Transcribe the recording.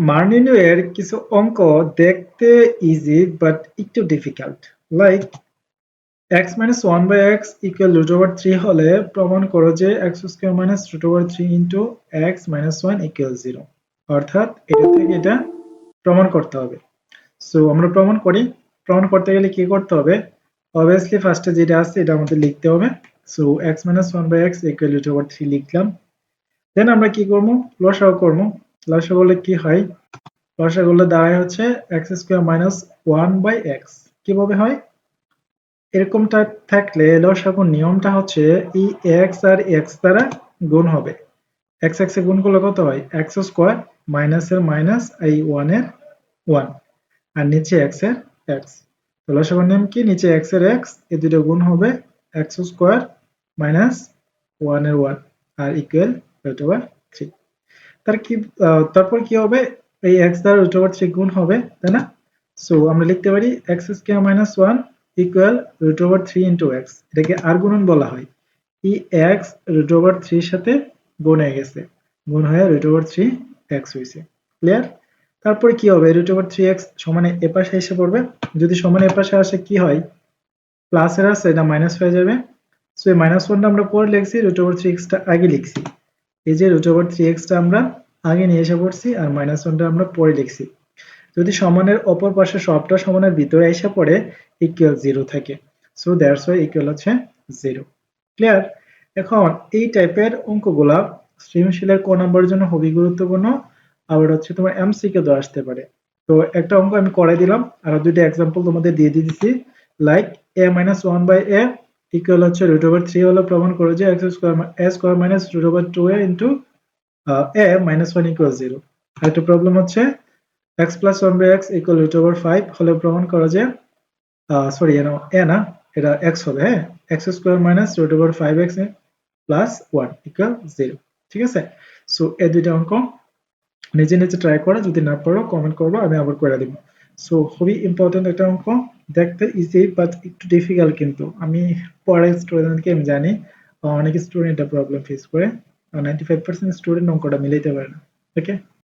মান নির্ণয়ের কিছু অঙ্ক দেখতে ইজি বাট একটু difficult. Like x minus 1 by x equal root over 3 হলে প্রমাণ করো যে x square minus root over 3 into x minus 1 equal 0। অর্থাৎ এটা থেকে এটা প্রমাণ করতে হবে। সো আমরা প্রমাণ করি। প্রমাণ করতে গেলে কি করতে হবে? অবভিয়াসলি ফার্স্টে যেটা আছে এটা আমাদের লিখতে হবে। So x minus 1 by x equal root over 3 লিখলাম। দেন আমরা কি করব? লসাগু করব। লসাগু করলে কি হয়? লসাগু করলে দাঁড়ায় হচ্ছে x square minus 1 by x। কিভাবে হয়? এরকমটা থাকলে লসাগুর নিয়মটা হচ্ছে এই x আর x দ্বারা গুণ হবে। x x এ গুণ করলে কত হয়? x স্কয়ার মাইনাস এর মাইনাস এই 1 এর 1 আর নিচে x এর x। তো লসাগুর নিয়ম কি? নিচে x এর x এই দুটো গুণ হবে x স্কয়ার মাইনাস 1 এর 1 আর ইকুয়াল √3। তারপর কি হবে? এই x দ্বারা √3 গুণ হবে, তাই না? সো আমরা লিখতে পারি x square minus 1 equal √3 into x। এটাকে আর গুণন বলা হয়। এই x √3 এর সাথে গুণ হয়ে গেছে, গুণ হয়ে √3 x হইছে। ক্লিয়ার? তারপরে কি হবে? √3x সমান এ পাশে এসে পড়বে। যদি সমান এ পাশে আসে কি হয়? প্লাস এর আছে এটা মাইনাস হয়ে যাবে। সো এই -1 টা আমরা পরে লিখছি, √3x টা আগে লিখছি। এই যে √3x টা আমরা আগে নিয়ে এসে পড়ছি আর -1 টা আমরা পরে লিখছি। যদি সমানের অপর পাশে সবটা সমানের ভিতরে এসে পড়ে ইকুয়াল 0 থাকে। সো দ্যাটস ওয়াই ইকুয়াল হচ্ছে 0। ক্লিয়ার? এখন এই টাইপের অঙ্কগুলা সৃজনশীলের ক নম্বরের জন্য খুবই গুরুত্বপূর্ণ। আবার হচ্ছে তোমার এমসিকিউ তে আসতে পারে। তো একটা অঙ্ক আমি করে দিলাম আর দুইটা एग्जांपल তোমাদের দিয়ে দিয়েছি। Like a - 1 by a equal হচ্ছে √3 হলো প্রমাণ করো যে x square a square minus √2a into a - 1 equal 0। আর একটা প্রবলেম হচ্ছে x plus 1 by x equal √5 হলে প্রমাণ করা যে সরি a না, এটা x হবে। হ্যাঁ, x square minus √5x plus 1 equal 0। ঠিক আছে? সো এই দুইটা অঙ্ক নিজে নিজে ট্রাই করো, যদি না পারো কমেন্ট করবো, আমি আবার করে দিব। সো খুবই ইম্পর্টেন্ট একটা অঙ্ক, দেখতে ইজি বাট একটু ডিফিকাল্ট। কিন্তু আমি পড়াই স্টুডেন্টকে আমি জানি অনেক স্টুডেন্ট এটা প্রবলেম ফেস করে। 95% স্টুডেন্ট অঙ্কটা মিলাইতে পারে না। ওকে।